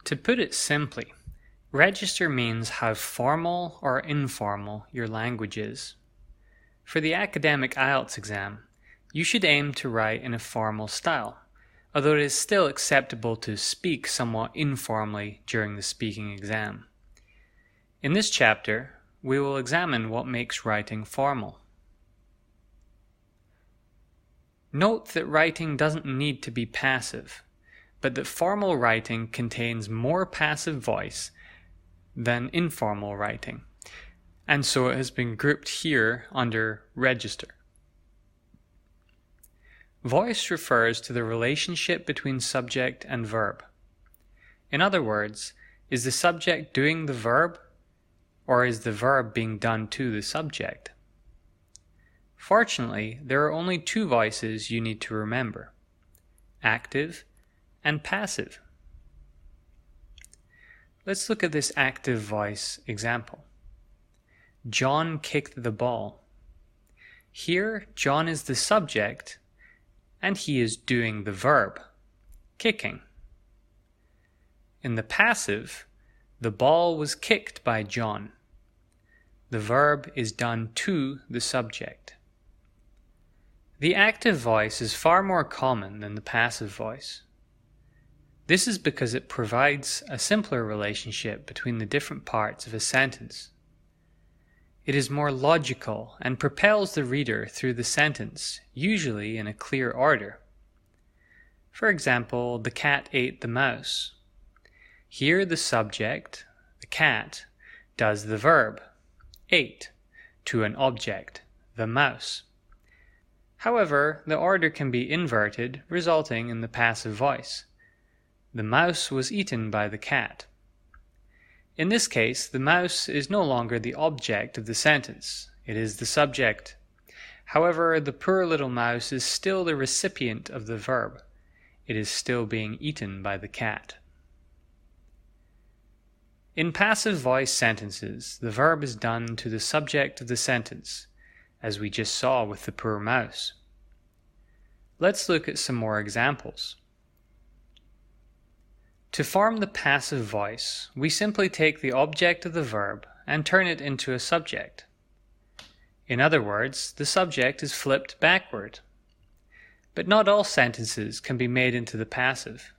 To put it simply, register means how formal or informal your language is. For the academic IELTS exam, you should aim to write in a formal style, although it is still acceptable to speak somewhat informally during the speaking exam. In this chapter, we will examine what makes writing formal. Note that writing doesn't need to be passive, but that formal writing contains more passive voice than informal writing, and so it has been grouped here under register. Voice refers to the relationship between subject and verb. In other words, is the subject doing the verb, or is the verb being done to the subject? Fortunately, there are only two voices you need to remember: active and passive. Let's look at this active voice example. John kicked the ball. Here, John is the subject, and he is doing the verb, kicking. In the passive, the ball was kicked by John. The verb is done to the subject. The active voice is far more common than the passive voice. This is because it provides a simpler relationship between the different parts of a sentence. It is more logical and propels the reader through the sentence, usually in a clear order. For example, the cat ate the mouse. Here the subject, the cat, does the verb, ate, to an object, the mouse. However, the order can be inverted, resulting in the passive voice. The mouse was eaten by the cat. In this case, the mouse is no longer the object of the sentence, it is the subject. However, the poor little mouse is still the recipient of the verb. It is still being eaten by the cat. In passive voice sentences, the verb is done to the subject of the sentence, as we just saw with the poor mouse. Let's look at some more examples. To form the passive voice, we simply take the object of the verb and turn it into a subject. In other words, the subject is flipped backward. But not all sentences can be made into the passive.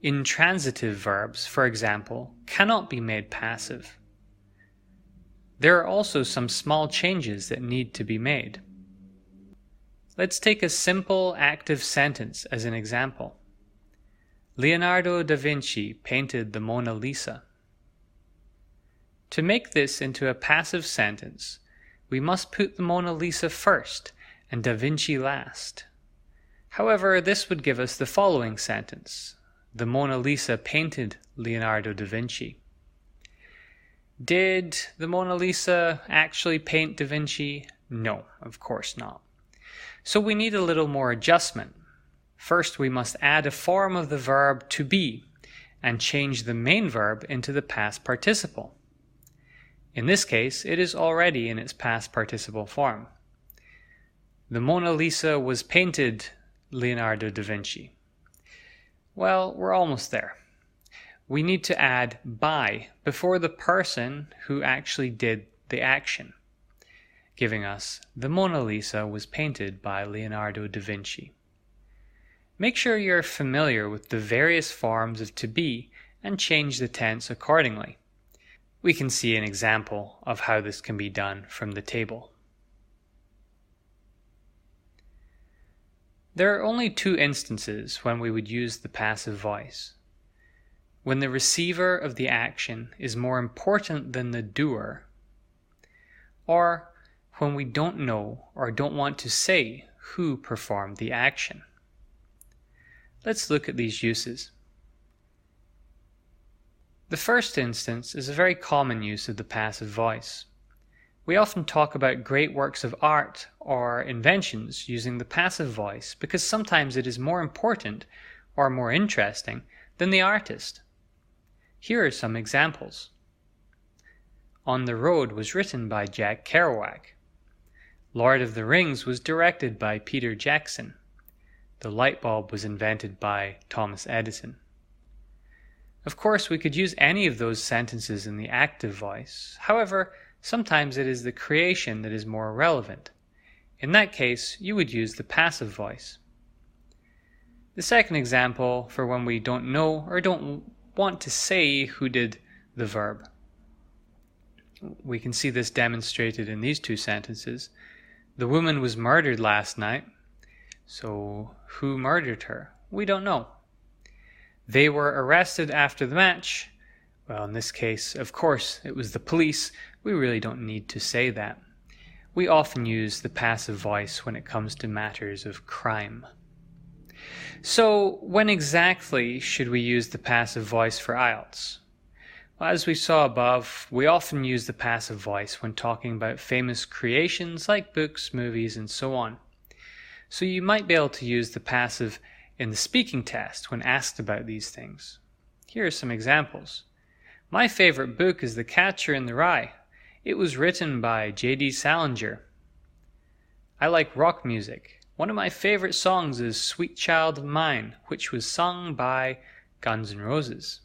Intransitive verbs, for example, cannot be made passive. There are also some small changes that need to be made. Let's take a simple active sentence as an example. Leonardo da Vinci painted the Mona Lisa. To make this into a passive sentence, we must put the Mona Lisa first and da Vinci last. However, this would give us the following sentence. The Mona Lisa painted Leonardo da Vinci. Did the Mona Lisa actually paint da Vinci? No, of course not. So we need a little more adjustment. First, we must add a form of the verb to be and change the main verb into the past participle. In this case, it is already in its past participle form. The Mona Lisa was painted Leonardo da Vinci. Well, we're almost there. We need to add by before the person who actually did the action, giving us the Mona Lisa was painted by Leonardo da Vinci. Make sure you're familiar with the various forms of to be and change the tense accordingly. We can see an example of how this can be done from the table. There are only two instances when we would use the passive voice. When the receiver of the action is more important than the doer, or when we don't know or don't want to say who performed the action. Let's look at these uses. The first instance is a very common use of the passive voice. We often talk about great works of art or inventions using the passive voice because sometimes it is more important or more interesting than the artist. Here are some examples. On the Road was written by Jack Kerouac. Lord of the Rings was directed by Peter Jackson. The light bulb was invented by Thomas Edison. Of course, we could use any of those sentences in the active voice. However, sometimes it is the creation that is more relevant. In that case, you would use the passive voice. The second example for when we don't know or don't want to say who did the verb. We can see this demonstrated in these two sentences. The woman was murdered last night. So, who murdered her? We don't know. They were arrested after the match. Well, in this case, of course, it was the police. We really don't need to say that. We often use the passive voice when it comes to matters of crime. So, when exactly should we use the passive voice for IELTS? Well, as we saw above, we often use the passive voice when talking about famous creations like books, movies, and so on. So you might be able to use the passive in the speaking test when asked about these things. Here are some examples. My favorite book is The Catcher in the Rye. It was written by J.D. Salinger. I like rock music. One of my favorite songs is Sweet Child of Mine, which was sung by Guns N' Roses.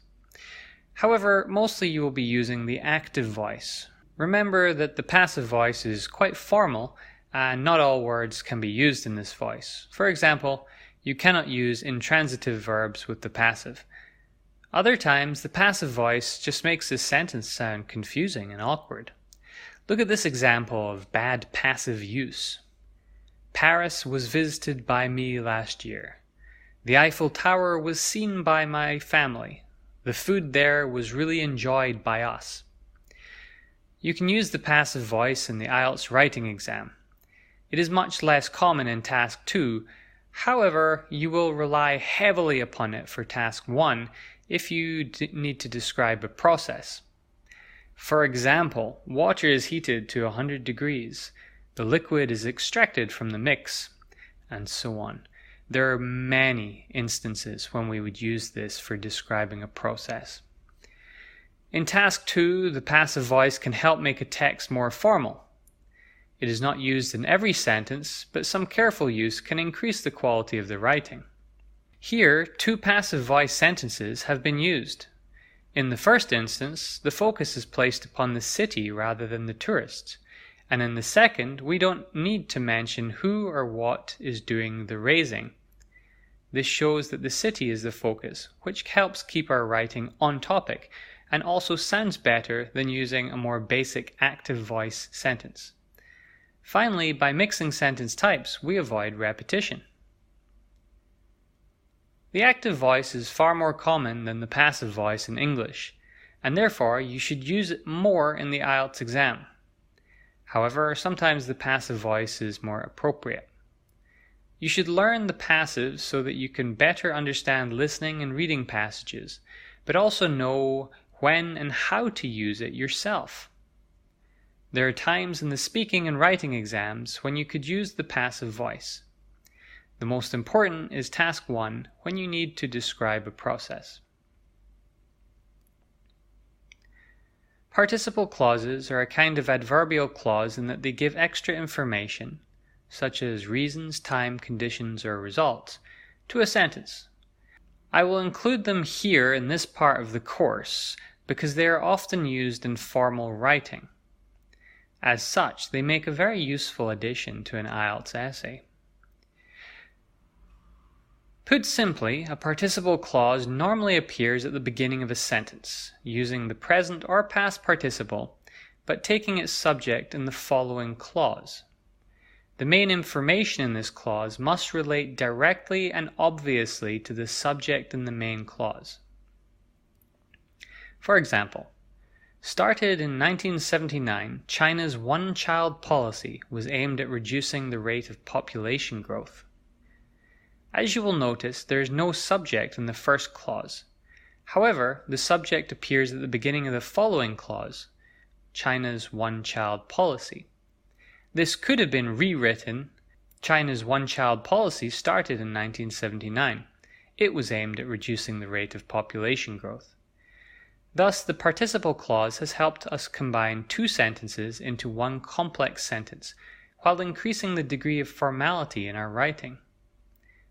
However, mostly you will be using the active voice. Remember that the passive voice is quite formal and not all words can be used in this voice. For example, you cannot use intransitive verbs with the passive. Other times, the passive voice just makes this sentence sound confusing and awkward. Look at this example of bad passive use. Paris was visited by me last year. The Eiffel Tower was seen by my family. The food there was really enjoyed by us. You can use the passive voice in the IELTS writing exam. It is much less common in Task 2, however, you will rely heavily upon it for Task 1 if you need to describe a process. For example, water is heated to 100 degrees, the liquid is extracted from the mix, and so on. There are many instances when we would use this for describing a process. In Task 2, the passive voice can help make a text more formal. It is not used in every sentence, but some careful use can increase the quality of the writing. Here, two passive voice sentences have been used. In the first instance, the focus is placed upon the city rather than the tourists, and in the second, we don't need to mention who or what is doing the raising. This shows that the city is the focus, which helps keep our writing on topic, and also sounds better than using a more basic active voice sentence. Finally, by mixing sentence types, we avoid repetition. The active voice is far more common than the passive voice in English, and therefore you should use it more in the IELTS exam. However, sometimes the passive voice is more appropriate. You should learn the passive so that you can better understand listening and reading passages, but also know when and how to use it yourself. There are times in the speaking and writing exams when you could use the passive voice. The most important is Task 1, when you need to describe a process. Participle clauses are a kind of adverbial clause in that they give extra information, such as reasons, time, conditions, or results, to a sentence. I will include them here in this part of the course because they are often used in formal writing. As such, they make a very useful addition to an IELTS essay. Put simply, a participle clause normally appears at the beginning of a sentence, using the present or past participle, but taking its subject in the following clause. The main information in this clause must relate directly and obviously to the subject in the main clause. For example, started in 1979, China's one-child policy was aimed at reducing the rate of population growth. As you will notice, there is no subject in the first clause. However, the subject appears at the beginning of the following clause, China's one-child policy. This could have been rewritten. China's one-child policy started in 1979. It was aimed at reducing the rate of population growth. Thus, the participle clause has helped us combine two sentences into one complex sentence, while increasing the degree of formality in our writing.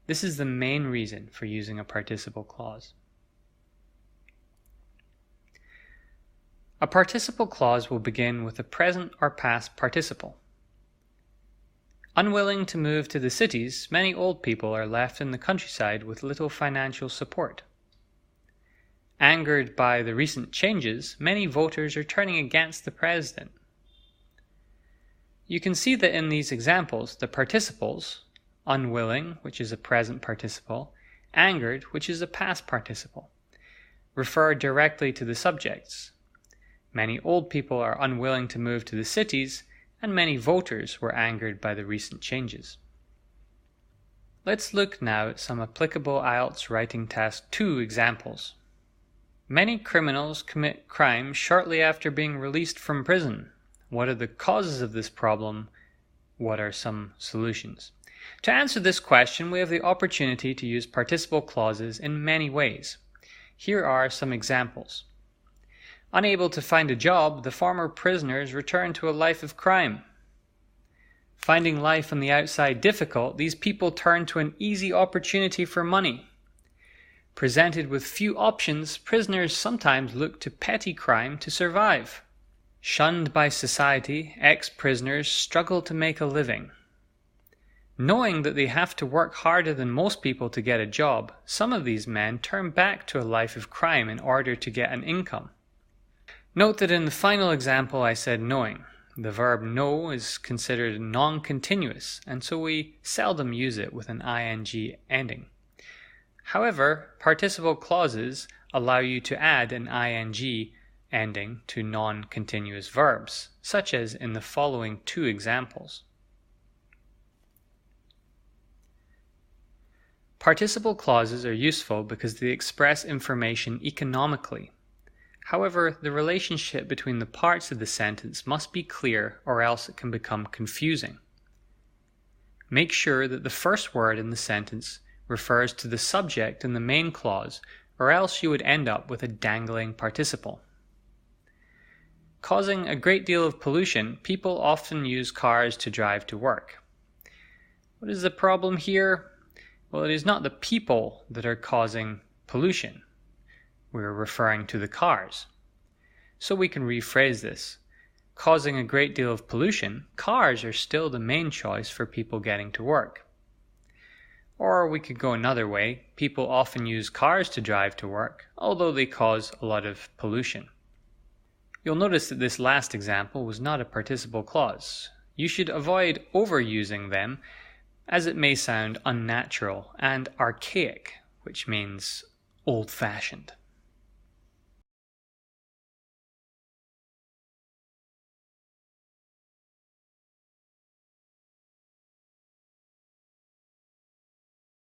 This is the main reason for using a participle clause. A participle clause will begin with a present or past participle. Unwilling to move to the cities, many old people are left in the countryside with little financial support. Angered by the recent changes, many voters are turning against the president. You can see that in these examples, the participles, unwilling, which is a present participle, angered, which is a past participle, refer directly to the subjects. Many old people are unwilling to move to the cities, and many voters were angered by the recent changes. Let's look now at some applicable IELTS Writing Task 2 examples. Many criminals commit crimes shortly after being released from prison. What are the causes of this problem? What are some solutions? To answer this question, we have the opportunity to use participle clauses in many ways. Here are some examples. Unable to find a job, the former prisoners return to a life of crime. Finding life on the outside difficult, these people turn to an easy opportunity for money. Presented with few options, prisoners sometimes look to petty crime to survive. Shunned by society, ex-prisoners struggle to make a living. Knowing that they have to work harder than most people to get a job, some of these men turn back to a life of crime in order to get an income. Note that in the final example I said knowing. The verb know is considered non-continuous, and so we seldom use it with an ing ending. However, participle clauses allow you to add an ing ending to non-continuous verbs, such as in the following two examples. Participle clauses are useful because they express information economically. However, the relationship between the parts of the sentence must be clear, or else it can become confusing. Make sure that the first word in the sentence refers to the subject in the main clause, or else you would end up with a dangling participle. Causing a great deal of pollution, people often use cars to drive to work. What is the problem here? Well, it is not the people that are causing pollution. We're referring to the cars. So we can rephrase this. Causing a great deal of pollution, cars are still the main choice for people getting to work. Or we could go another way. People often use cars to drive to work, although they cause a lot of pollution. You'll notice that this last example was not a participle clause. You should avoid overusing them, as it may sound unnatural and archaic, which means old-fashioned.